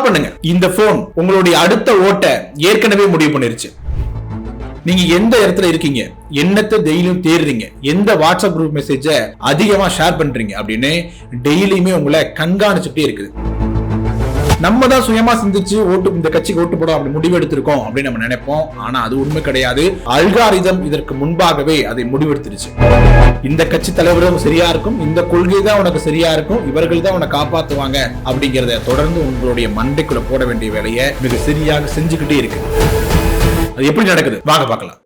பண்ணுங்க. இந்த போன் உங்களுடைய அடுத்த ஓட்ட ஏற்கனவே முடிவு பண்ணிருச்சு. நீங்க எந்த இடத்துல இருக்கீங்க, என்னத்தை டெய்லியும் தேடுறீங்க, எந்த வாட்ஸ்அப் குரூப் மெசேஜ அதிகமா ஷேர் பண்றீங்க அப்படின்னு டெய்லியுமே உங்களை கண்காணிச்சுட்டே இருக்குது. நம்ம தான் சுயமா சிந்திச்சு இந்த கட்சிக்கு ஓட்டு போடும் அப்படி முடிவு எடுத்திருக்கோம் அப்படின்னு நம்ம நினைப்போம். ஆனா அது உண்மை கிடையாது. அல்காரிதம் இதற்கு முன்பாகவே அதை முடிவெடுத்துருச்சு. இந்த கட்சி தலைவரும் சரியா இருக்கும், இந்த கொள்கை தான் உனக்கு சரியா இருக்கும், இவர்கள் தான் உன்னை காப்பாத்துவாங்க அப்படிங்கறத தொடர்ந்து உங்களுடைய மண்டைக்குள்ள போட வேண்டிய வேலையை மிக சரியாக செஞ்சுக்கிட்டே இருக்கு. அது எப்படி நடக்குது வாங்க பார்க்கலாம்.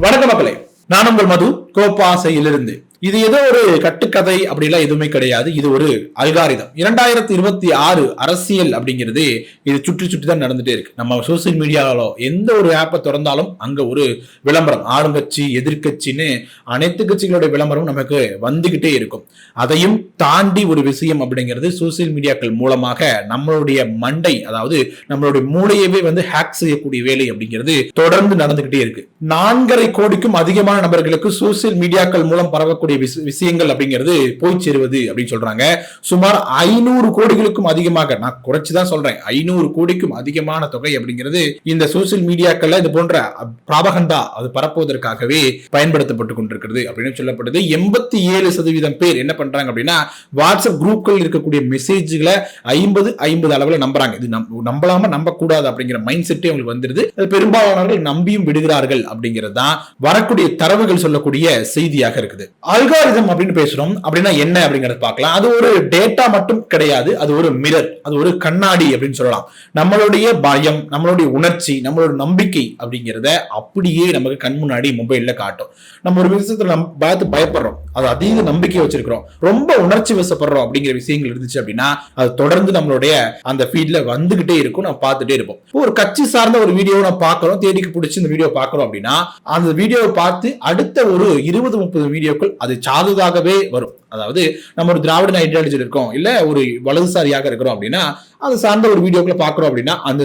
வணக்கம் மக்களே, நான் உங்கள் மது, கோப்பாசையிலிருந்து. இது ஏதோ ஒரு கட்டுக்கதை அப்படிலாம் எதுவுமே கிடையாது. இது ஒரு அல்காரிதம். 2026 அரசியல் அப்படிங்கிறது இது சுற்றி சுற்றி தான் நடந்துட்டே இருக்கு. நம்ம சோசியல் மீடியாவில எந்த ஒரு ஆப்பை திறந்தாலும் அங்க ஒரு விளம்பரம், ஆளுங்கட்சி எதிர்கட்சின்னு அனைத்து கட்சிகளுடைய விளம்பரம் நமக்கு வந்துகிட்டே இருக்கும். அதையும் தாண்டி ஒரு விஷயம் அப்படிங்கிறது சோசியல் மீடியாக்கள் மூலமாக நம்மளுடைய மண்டை, அதாவது நம்மளுடைய மூளையவே ஹேக் செய்யக்கூடிய வேலை அப்படிங்கிறது தொடர்ந்து நடந்துகிட்டே இருக்கு. 4.5 கோடிக்கும் அதிகமான நபர்களுக்கு சோசியல் மீடியாக்கள் மூலம் பரவக்கூடிய விஷயங்கள் அப்படிங்கிறது போய் சேருவது அப்படின்னு சொல்றாங்க. சுமார் 500 கோடிகளுக்கும் அதிகமாக, நான் குறைச்சுதான் சொல்றேன், 500 கோடிக்கும் அதிகமான தொகை அப்படிங்கிறது இந்த சோசியல் மீடியாக்கள்ல இது போன்ற ப்ராபகண்டா அது பரப்புவதற்காகவே பயன்படுத்தப்பட்டு கொண்டிருக்கிறது அப்படின்னு சொல்லப்படுது. 87% பேர் என்ன பண்றாங்க அப்படின்னா வாட்ஸ்அப் குரூப்கள் இருக்கக்கூடிய மெசேஜ்களை 50 அளவுல நம்புறாங்க. இது நம்பலாம நம்ப கூடாது அப்படிங்கிற மைண்ட் செட்டே உங்களுக்கு வந்துருது. பெரும்பாலானவர்கள் நம்பியும் விடுகிறார்கள் அப்படிங்கிறது தான் வரக்கூடிய தரவுகள் சொல்லக்கூடிய செய்தியாக இருக்குது. அல்காரிதம் அப்படின்னு பேசுறோம் அப்படின்னா என்ன அப்படிங்கறத பார்க்கலாம். அது ஒரு டேட்டா மட்டும் கிடையாது, அது ஒரு மிரர், அது ஒரு கண்ணாடி அப்படின்னு சொல்லலாம். நம்மளுடைய பயம், நம்மளுடைய உணர்ச்சி, நம்மளோட நம்பிக்கை அப்படிங்கிறத அப்படியே நமக்கு கண் முன்னாடி மொபைல்ல காட்டும். நம்ம ஒரு விஷயத்துல நம்ம பார்த்து பயப்படுறோம், அது அதீத நம்பிக்கை வச்சிருக்கிறோம், ரொம்ப உணர்ச்சி வசப்படுறோம் அப்படிங்கிற விஷயங்கள் இருந்துச்சு அப்படின்னா அது தொடர்ந்து நம்மளுடைய அந்த ஃபீட்ல வந்துகிட்டே இருக்கும், நம்ம பார்த்துட்டே இருப்போம். ஒரு கட்சி சார்ந்த ஒரு வீடியோ நம்ம பார்க்கிறோம், தேடிக்கு பிடிச்சி இந்த வீடியோ பார்க்கிறோம் அப்படின்னா அந்த வீடியோவை பார்த்து அடுத்த ஒரு 20-30 வீடியோக்கள் அது சாதுதாகவே வரும். அதாவது நம்ம ஒரு திராவிட ஐடியாலஜி இருக்கோம், இல்ல ஒரு வலதுசாரியாக இருக்கிறோம் அப்படின்னா அது சார்ந்த ஒரு வீடியோக்களை பார்க்கிறோம் அப்படின்னா அந்த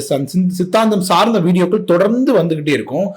சித்தாந்தம் சார்ந்த வீடியோக்கள் தொடர்ந்து வந்துகிட்டே இருக்கும்.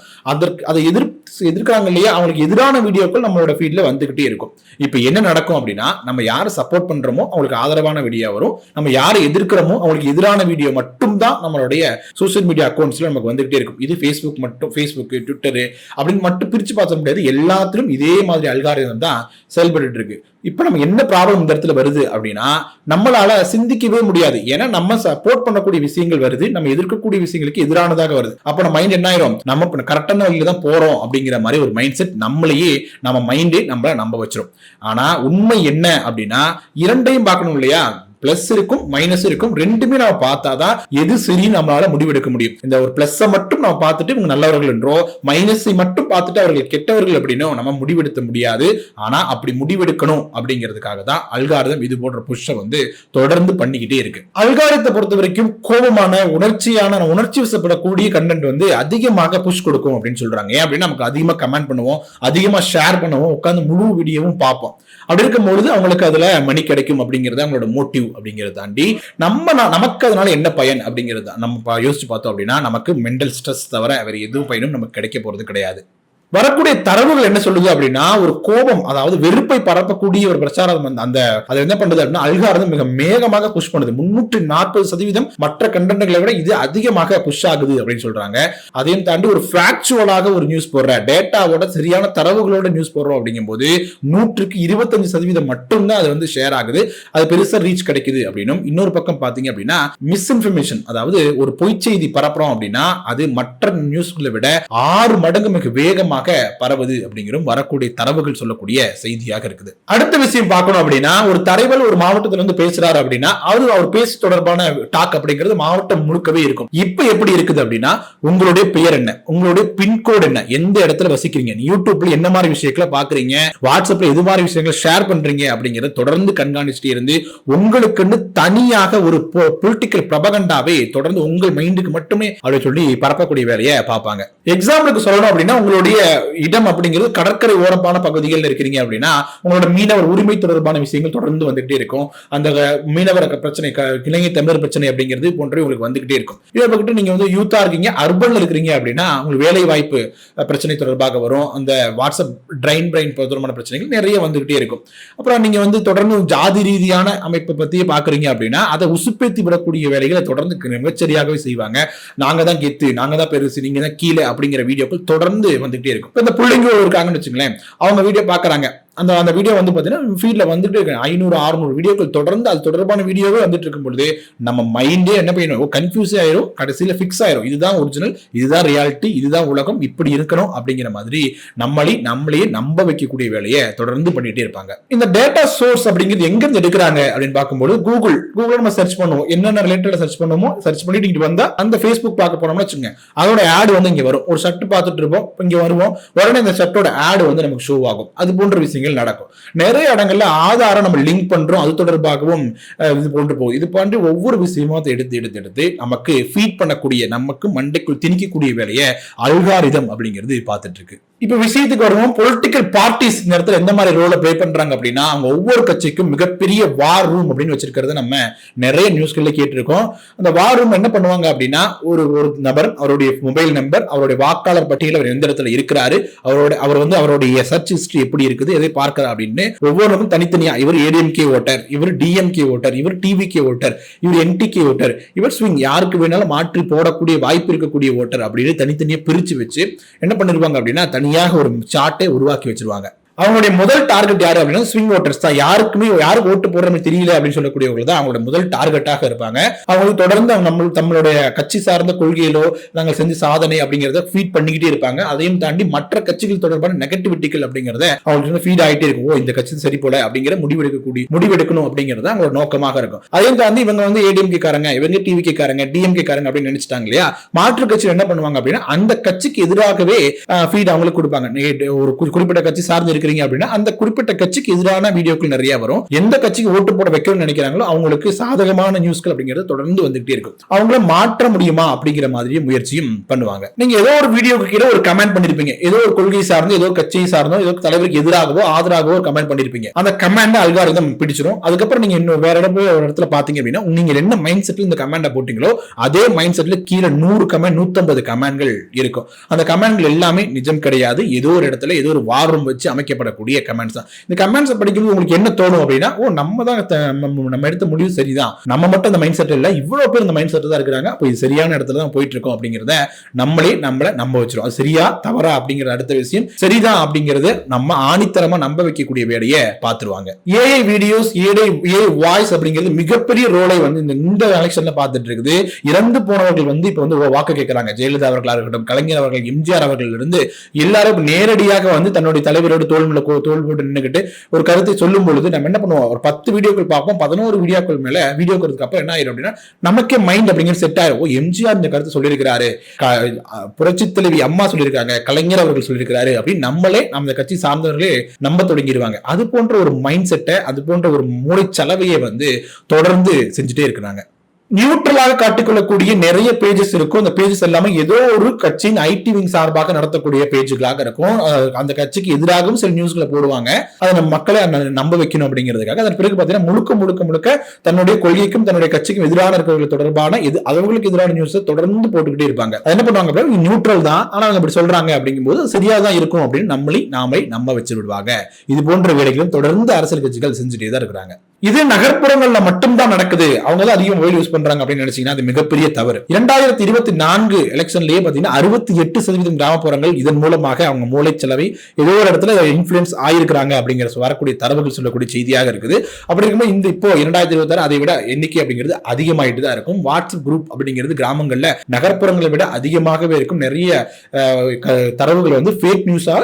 அதை எதிர்க்கிறாங்க இல்லையா, அவங்களுக்கு எதிரான வீடியோக்கள் நம்மளோட ஃபீட்ல வந்துகிட்டே இருக்கும். இப்ப என்ன நடக்கும் அப்படின்னா நம்ம யாரை சப்போர்ட் பண்றோமோ அவங்களுக்கு ஆதரவான வீடியோ வரும், நம்ம யாரை எதிர்க்கிறோமோ அவங்களுக்கு எதிரான வீடியோ மட்டும் தான் நம்மளுடைய சோசியல் மீடியா அக்கௌண்ட்ஸ்ல நமக்கு வந்துகிட்டே இருக்கும். இது ஃபேஸ்புக், ட்விட்டர் அப்படின்னு மட்டும் பிரிச்சு பார்க்க முடியாது. எல்லாத்திலும் இதே மாதிரி அல்காரிதம் தான் செயல்பட்டு இருக்கு. இப்ப நம்ம என்ன ப்ராப்ளம் இந்த இடத்துல வருது அப்படின்னா நம்மளால சிந்திக்கவே முடியாது. ஏன்னா நம்ம சப்போர்ட் பண்ணக்கூடிய விஷயங்கள் வருது, நம்ம எதிர்க்கக்கூடிய விஷயங்களுக்கு எதிரானதாக வருது. அப்ப நம்ம மைண்ட் என்ன ஆயிரும், நம்ம கரெக்டான வழியில தான் போறோம் அப்படிங்கிற மாதிரி ஒரு மைண்ட் செட் நம்மளையே, நம்ம மைண்டே நம்மள நம்ப வச்சிரும். ஆனா உண்மை என்ன அப்படின்னா இரண்டையும் பார்க்கணும் இல்லையா, பிளஸ் இருக்கும் மைனஸ் இருக்கும், ரெண்டுமே நம்ம பார்த்தாதான் எது சரின்னு நம்மளால முடிவெடுக்க முடியும். இந்த ஒரு பிளஸ் மட்டும் நம்ம பார்த்துட்டு இவங்க நல்லவர்கள் என்றோ, மைனஸை மட்டும் பார்த்துட்டு அவர்கள் கெட்டவர்கள் அப்படின்னோ நம்ம முடிவெடுக்க முடியாது. ஆனா அப்படி முடிவெடுக்கணும் அப்படிங்கிறதுக்காக தான் அல்காரிதம் இது போன்ற புஷ்ஷை தொடர்ந்து பண்ணிக்கிட்டே இருக்கு. அல்காரிதத்தை பொறுத்த வரைக்கும் கோபமான உணர்ச்சி வசப்படக்கூடிய கண்டென்ட் அதிகமாக புஷ் கொடுக்கும் அப்படின்னு சொல்றாங்க. ஏன் அப்படின்னா நமக்கு அதிகமா கமெண்ட் பண்ணுவோம், அதிகமா ஷேர் பண்ணுவோம், உட்கார்ந்து முழு வீடியோவும் பார்ப்போம். அப்படி இருக்கும்போது அவங்களுக்கு அதுல மணி கிடைக்கும் அப்படிங்கிறது அவங்களோட மோட்டிவ் அப்படிங்கிறத தாண்டி நமக்கு அதனால என்ன பயன் அப்படிங்கிறது நம்ம யோசிச்சு பார்த்தோம் அப்படின்னா நமக்கு மென்டல் ஸ்ட்ரெஸ் தவிர வேற எதுவும் பயனும் நமக்கு கிடைக்க போறது கிடையாது. வரக்கூடிய தரவுகள் என்ன சொல்லுது அப்படின்னா ஒரு கோபம், அதாவது வெறுப்பை பரப்பக்கூடிய ஒரு பிரச்சாரம் அதை என்ன பண்றது அப்படின்னா அல்காரிதம் மிக வேகமாக புஷ் பண்ணுது. 340% மற்ற கண்டென்ட்களை விட இது அதிகமாக புஷ் ஆகுது அப்படின்னு சொல்றாங்க. அதையும் தாண்டி ஒரு ஃபேக்சுவலாக ஒரு நியூஸ் போடுற, டேட்டாவோட சரியான தரவுகளோட நியூஸ் போடுறோம் அப்படிங்கும் போது 125% மட்டும்தான் அது ஷேர் ஆகுது, அது பெருசா ரீச் கிடைக்குது அப்படின்னும். இன்னொரு பக்கம் பாத்தீங்க அப்படின்னா மிஸ்இன்ஃபர்மேஷன், அதாவது ஒரு பொய் செய்தி பரப்புறோம் அப்படின்னா அது மற்ற நியூஸ்களை விட 6 மடங்கு மிக வேகமாக பரவுது அப்படிங்கிற வரக்கூடிய தரவுகள் சொல்லக்கூடிய செய்தியாக இருக்குது. அடுத்த விஷயம் பார்க்கணும் அப்படின்னா ஒரு தலைவர் ஒரு மாவட்டத்தில் பேசுறாரு அப்படின்னா அவர் பேசு தொடர்பான டாக் அப்படிங்கிறது மாவட்டம் முழுக்கவே இருக்கும். இப்ப எப்படி இருக்குது அப்படின்னா உங்களுடைய பெயர் என்ன, உங்களுடைய பின்கோடு என்ன, எந்த இடத்துல வசிக்கிறீங்க, யூடியூப்ல என்ன மாதிரி விஷயங்களை பாக்குறீங்க, வாட்ஸ்அப்ல எது மாதிரி விஷயங்களை ஷேர் பண்றீங்க அப்படிங்கறத தொடர்ந்து கண்காணிச்சுட்டே இருந்து உங்களுக்குன்னு தனியாக ஒரு பொலிட்டிக்கல் ப்ரொபகண்டாவே தொடர்ந்து உங்கள் மைண்டுக்கு மட்டுமே அப்படி சொல்லி பரப்பக்கூடிய வேலையை பார்ப்பாங்க. எக்ஸாம்பிளுக்கு சொல்லணும் அப்படின்னா உங்களுடைய இடம் அப்படிங்கிறது கடற்கரை ஓரமான பகுதிகள் இருக்கிறீங்க அப்படின்னா உங்களோட மீனவர் உரிமை தொடர்பான விஷயங்கள் தொடர்ந்து வந்துகிட்டே இருக்கும். அந்த மீனவர் பிரச்சனை, இலங்கை தமிழர் பிரச்சனை அப்படிங்கிறது போன்றவை உங்களுக்கு வந்துகிட்டே இருக்கும். இதை பக்கத்து நீங்க வந்து யூத்தா இருக்கீங்க, அர்பன்ல இருக்கிறீங்க அப்படின்னா உங்களுக்கு வேலை வாய்ப்பு பிரச்சனை தொடர்பாக வரும். அந்த வாட்ஸ்அப் பிரெயின் தொடர்பான பிரச்சனைகள் நிறைய வந்துகிட்டே இருக்கும். அப்புறம் நீங்க வந்து தொடர்ந்து ஜாதி ரீதியான அமைப்பை பத்தியே பாக்குறீங்க அப்படின்னா அதை உசுப்பேத்தி விடக்கூடிய வேலைகளை தொடர்ந்து மிகச்சரியாகவே செய்வாங்க. நாங்க தான் கெத்து, நாங்க தான் பெருசு, நீங்க தான் கீழே அப்படிங்கிற வீடியோக்கள் தொடர்ந்து வந்துகிட்டே இருக்கும். இந்த பிள்ளைங்க இருக்காங்கன்னு வச்சுங்களேன், அவங்க வீடியோ பாக்குறாங்க, அந்த வீடியோ வந்து பாத்தீங்கன்னா ஃபீட்ல வந்துட்டு இருக்கு 500-600 வீடியோக்கள் தொடர்ந்து அது தொடர்பான வீடியோவே வந்துட்டு இருக்கும் பொழுது நம்ம மைண்டே என்ன பண்ணணும், கன்ஃபியூஸ் ஆயிரும், கடைசியில ஃபிக்ஸ் ஆயிரும். இதுதான் ஒரிஜினல், இதுதான் ரியாலிட்டி, இதுதான் உலகம், இப்படி இருக்கணும் அப்படிங்கிற மாதிரி நம்மளையே நம்ப வைக்கக்கூடிய வேலையை தொடர்ந்து பண்ணிட்டே இருப்பாங்க. இந்த டேட்டா சோர்ஸ் அப்படிங்கிறது எங்க இருந்து எடுக்கிறாங்க அப்படின்னு பார்க்கும்போது கூகுள் நம்ம சர்ச் பண்ணுவோம், என்னென்ன ரிலேட்டட் சர்ச் பண்ணுமோ சர்ச் பண்ணிட்டு இங்க வந்தா அந்த ஃபேஸ்புக் பார்க்க போனோம்னு வச்சுங்க, அதோட ஆட் வந்து இங்க வரும். ஒரு ஷர்ட் பார்த்துட்டு இருப்போம், இங்க வருவோம், உடனே இந்த ஷர்ட்டோட ஆட் வந்து நமக்கு ஷோ ஆகும். அது போன்ற விஷயம் நடக்கும். நிறைய இடங்கள்ல ஆதாரம் நம்ம லிங்க் பண்றோம், அது தொடர்பாகவும் இது போன்று போகும். இது போன்று ஒவ்வொரு விஷயமும் எடுத்து நமக்கு ஃபீட் பண்ணக்கூடிய, நமக்கு மண்டைக்குள் திணிக்கக்கூடிய வேலையை அல்காரிதம் அப்படிங்கிறது பார்த்துட்டு இருக்கு. இப்ப விஷயத்துக்கு வருவோம். பொலிட்டிக்கல் பார்ட்டிஸ் இந்த இடத்துல எந்த மாதிரி ரோலை பிளே பண்றாங்க அப்படின்னா, அவங்க ஒவ்வொரு கட்சிக்கும் மிகப்பெரிய வார் ரூம் அப்படின்னு வச்சிருக்கிறத நம்ம நிறைய நியூஸ்கள்ல கேட்டிருக்கோம். அந்த வார் ரூம் என்ன பண்ணுவாங்க அப்படின்னா, ஒரு நபர் அவருடைய மொபைல் நம்பர், அவருடைய வாக்காளர் பட்டியல், அவர் எந்த இடத்துல இருக்கிறாரு, அவர் வந்து அவருடைய சர்ச் ஹிஸ்டரி எப்படி இருக்குது, எதை பார்க்கிறார் அப்படின்னு ஒவ்வொருக்கும் தனித்தனியா, இவர் ஏடிஎம்கே ஓட்டர், இவர் டிஎம்கே ஓட்டர், இவர் டிவிகே ஓட்டர், இவர் என்டிகே ஓட்டர், இவர் ஸ்விங், யாருக்கு வேணாலும் மாற்றி போடக்கூடிய வாய்ப்பு இருக்கக்கூடிய ஓட்டர் அப்படின்னு தனித்தனியா பிரிச்சு வச்சு என்ன பண்ணிருவாங்க அப்படின்னா தனியாக ஒரு சார்ட்டை உருவாக்கி வச்சிருவாங்க. அவங்களுடைய முதல் டார்கெட் யாரு அப்படின்னா ஸ்விங் ஓட்டர்ஸ் தான். யாருக்கு ஓட்டு போடுறது தெரியல அப்படின்னு சொல்லக்கூடியவங்க தான் அவங்களோட முதல் டார்கெட்டாக இருப்பாங்க. அவங்களுக்கு தொடர்ந்து நம்மளுடைய கட்சி சார்ந்த கொள்கையிலோ நாங்கள் செஞ்ச சாதனை அப்படிங்கறத ஃபீட் பண்ணிக்கிட்டே இருப்பாங்க. அதையும் தாண்டி மற்ற கட்சிகள் தொடர்பான நெகட்டிவிட்டிகள் அப்படிங்கறத அவங்களுக்கு ஃபீட் ஆகிட்டே இருக்கும். ஓ, இந்த கட்சி சரி போல அப்படிங்கிற முடிவெடுக்கணும் அப்படிங்கிறது அவங்களோட நோக்கமாக இருக்கும். அதையும் தாண்டி இவங்க வந்து ஏடிஎம்கே காரங்க, இவங்க டிவிகே காரங்க, டிஎம்கே காரங்க அப்படின்னு நினைச்சிட்டாங்க இல்லையா. மாற்று கட்சியில் என்ன பண்ணுவாங்க அப்படின்னா அந்த கட்சிக்கு எதிராகவே ஃபீட் அவங்களுக்கு கொடுப்பாங்க. ஒரு குறிப்பிட்ட கட்சி சார்ந்து அப்படின்னா அந்த குறிப்பிட்ட கட்சிக்கு எதிரான வீடியோக்கள் நிறைய வரும். எந்த கட்சிக்கு ஓட்டு போட வைக்கணும்னு நினைக்கிறாங்களோ அவங்களுக்கு சாதகமான நியூஸ்கள் அப்படிங்கிறது தொடர்ந்து வந்துகிட்டே இருக்கும். அவங்கள மாற்ற முடியுமா அப்படிங்கிற மாதிரி முயற்சியும் பண்ணுவாங்க. நீங்க ஏதோ ஒரு வீடியோக்கு கீழே ஒரு கமெண்ட் பண்ணிருப்பீங்க, ஏதோ ஒரு கொள்கை சார்ந்தோ, ஏதோ கட்சியை சார்ந்தோ, ஏதோ தலைவருக்கு எதிராகவோ ஆதரவாகவோ ஒரு கமெண்ட் பண்ணிருப்பீங்க. அந்த கமெண்ட் அல்காரிதம் பிடிச்சிடும். அதுக்கப்புறம் நீங்க இன்னும் வேற இடத்துல பாத்தீங்க அப்படின்னா நீங்க என்ன மைண்ட் செட்ல இந்த கமெண்ட் போட்டீங்களோ அதே மைண்ட் செட்ல கீழே 100 கமெண்ட் 150 கமெண்ட்கள் இருக்கும். அந்த கமெண்ட்கள் எல்லாமே நிஜம் கிடையாது. ஏதோ ஒரு இடத்துல ஏதோ ஒரு வார் ரூம் வச்சு அமைக்கப்படக்கூடிய கமெண்ட்ஸ் தான். இந்த கமெண்ட்ஸ் படிக்கும்போது உங்களுக்கு என்ன தோணும் அப்படின்னா, ஓ, நம்ம எடுத்த முடிவு சரிதான், நம்ம மட்டும் அந்த மைண்ட் செட் இல்ல, இவ்வளவு பேர் இந்த மைண்ட் செட் தான் இருக்கிறாங்க, அப்போ இது சரியான இடத்துல தான் போயிட்டு இருக்கோம் அப்படிங்கறத நம்மளை நம்ப வச்சிரும். அது சரியா தவறா அப்படிங்கிற அடுத்த விஷயம், சரிதான் அப்படிங்கறது நம்ம ஆணித்தரமா நம்ப வைக்கக்கூடிய வேலையை பார்த்துருவாங்க. ஏஐ வீடியோஸ், ஏஐ வாய்ஸ் அப்படிங்கிறது மிகப்பெரிய ரோலை வந்து இந்த எலெக்ஷன்ல பார்த்துட்டு இருக்குது. இறந்து போனவர்கள் வந்து இப்ப வந்து வாக்கு கேட்கிறாங்க. ஜெயலலிதா அவர்களாக இருக்கட்டும், கலைஞர் அவர்கள், எம்ஜிஆர் அவர்கள் இருந்து எல்லாரும் நேரடியாக வந்து தன்னுடைய தலைவரோடு தோல் போட்டு நின்னுக்கிட்டு ஒரு கருத்தை சொல்லும் பொழுது நம்ம என்ன பண்ணுவோம், ஒரு 10 வீடியோக்கள் பார்ப்போம். 11 வீடியோக்கள் மேல வீடியோக்களுக்கு அப்புறம் என்ன ஆயிரும் அப்படின்னா நமக்கே மைண்ட் அப்படிங்கிற செட் ஆயிரும். ஓ, எம்ஜிஆர் இந்த கருத்து சொல்லியிருக்கிறாரு, புரட்சி தலைவி அம்மா சொல்லியிருக்காங்க, கலைஞர் அவர்கள் சொல்லியிருக்கிறாரு அப்படின்னு நம்மளே நம்ம கட்சி சார்ந்தவர்களே நம்ப தொடங்கிடுவாங்க. அது போன்ற ஒரு மைண்ட் செட்டை, அது போன்ற ஒரு மூளைச்சலவையை வந்து தொடர்ந்து செஞ்சுட்டே இருக்கிறாங்க. நியூட்ரலாக காட்டிக்கொள்ளக்கூடிய நிறைய பேஜஸ் இருக்கும். அந்த பேஜஸ் எல்லாமே ஏதோ ஒரு கட்சியின் ஐடி விங் சார்பாக நடத்தக்கூடிய பேஜுகளாக இருக்கும். அந்த கட்சிக்கு எதிராகவும் சில நியூஸ்களை போடுவாங்க. அதை நம்ம மக்களை நம்ப வைக்கணும் அப்படிங்கிறதுக்காக. அதன் பிறகு பார்த்தீங்கன்னா முழுக்க தன்னுடைய கொள்கைக்கும் தன்னுடைய கட்சிக்கும் எதிரான இருக்கிறவர்கள் தொடர்பான அவங்களுக்கு எதிரான நியூஸ் தொடர்ந்து போட்டுக்கிட்டே இருப்பாங்க. அது என்ன பண்ணுவாங்க, நியூட்ரல் தான், ஆனா அவங்க அப்படி சொல்றாங்க அப்படிங்கும்போது சரியா தான் இருக்கும் அப்படின்னு நாமே நம்ப வச்சு விடுவாங்க. இது போன்ற வேலைகளும் தொடர்ந்து அரசியல் கட்சிகள் செஞ்சுட்டே தான் இருக்கிறாங்க. இது நகர்ப்புறங்கள்ல மட்டும்தான் நடக்குது, அவங்க தான் அதிகம் மொபைல் யூஸ் பண்றாங்க அப்படின்னு நினைச்சீங்கன்னா அது மிகப்பெரிய தவறு. 2024 எலெக்ஷன்லயே பாத்தீங்கன்னா 68% கிராமப்புறங்கள் இதன் மூலமாக அவங்க மூளைச்சலவை ஏதோ ஒரு இடத்துல இன்ஃபுளுன்ஸ் ஆயிருக்கிறாங்க அப்படிங்கிற வரக்கூடிய தரவுகள் சொல்லக்கூடிய செய்தியாக இருக்குது. அப்படி இருக்கும்போது இப்போ 2026 அதை விட எண்ணிக்கை அப்படிங்கிறது அதிகமாயிட்டு தான் இருக்கும். வாட்ஸ்அப் குரூப் அப்படிங்கிறது கிராமங்கள்ல நகர்ப்புறங்களை விட அதிகமாகவே இருக்கும். நிறைய தரவுகள் வந்து ஃபேக் நியூஸா,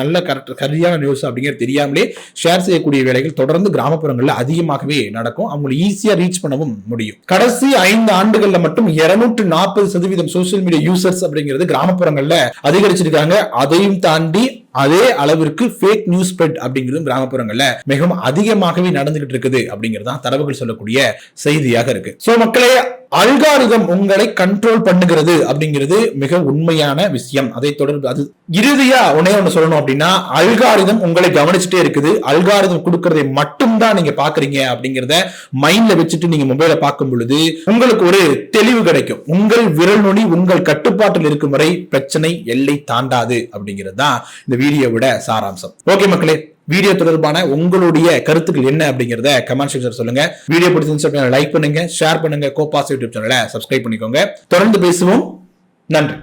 நல்ல சரியான நியூஸ் அப்படிங்கிறது தெரியாமலே ஷேர் செய்யக்கூடிய வேலைகள் தொடர்ந்து கிராமப்புறங்கள்ல அதிகமாகவே நடக்கும். அவங்களை ஈஸியா ரீச் பண்ணவும் முடியும். கடைசி 5 ஆண்டுகள்ல மட்டும் 240% சோசியல் மீடியா யூசர்ஸ் அப்படிங்கிறது கிராமப்புறங்கள்ல அதிகரிச்சிருக்காங்க. அதையும் தாண்டி அதே அளவிற்கு ஃபேக் நியூஸ் ஸ்ப்ரெட் அப்படிங்கிறது கிராமப்புறங்கள்ல மிகவும் அதிகமாகவே நடந்துகிட்டு இருக்குது அப்படிங்கிறது தான் தரவுகள் சொல்லக்கூடிய செய்தியாக இருக்கு. சோ மக்களே, அல்காரிதம் உங்களை கண்ட்ரோல் பண்ணுகிறது அப்படிங்கிறது மிக உண்மையான விஷயம். அதை தொடர்பு அது இறுதியா ஒண்ணு சொல்லணும் அப்படின்னா, அல்காரிதம் உங்களை கவனிச்சுட்டே இருக்குது. அல்காரிதம் கொடுக்கறதை மட்டும்தான் நீங்க பாக்குறீங்க அப்படிங்கிறத மைண்ட்ல வச்சுட்டு நீங்க மொபைலை பார்க்கும் பொழுது உங்களுக்கு ஒரு தெளிவு கிடைக்கும். உங்கள் விரல் நுனி உங்கள் கட்டுப்பாட்டில் இருக்கும் வரை பிரச்சனை எல்லை தாண்டாது அப்படிங்கிறது தான் இந்த வீடியோவோட சாராம்சம். ஓகே மக்களே, வீடியோ தொடர்பான உங்களுடைய கருத்துக்கள் என்ன அப்படிங்கறத கமெண்ட் செக்ஷன்ல சொல்லுங்க. வீடியோ பிடிச்சிருந்துச்சு லைக் பண்ணுங்க, ஷேர் பண்ணுங்க. கோபாஸ் யூடியூப் சேனலை சப்ஸ்கிரைப் பண்ணிக்கோங்க. தொடர்ந்து பேசுவோம். நன்றி.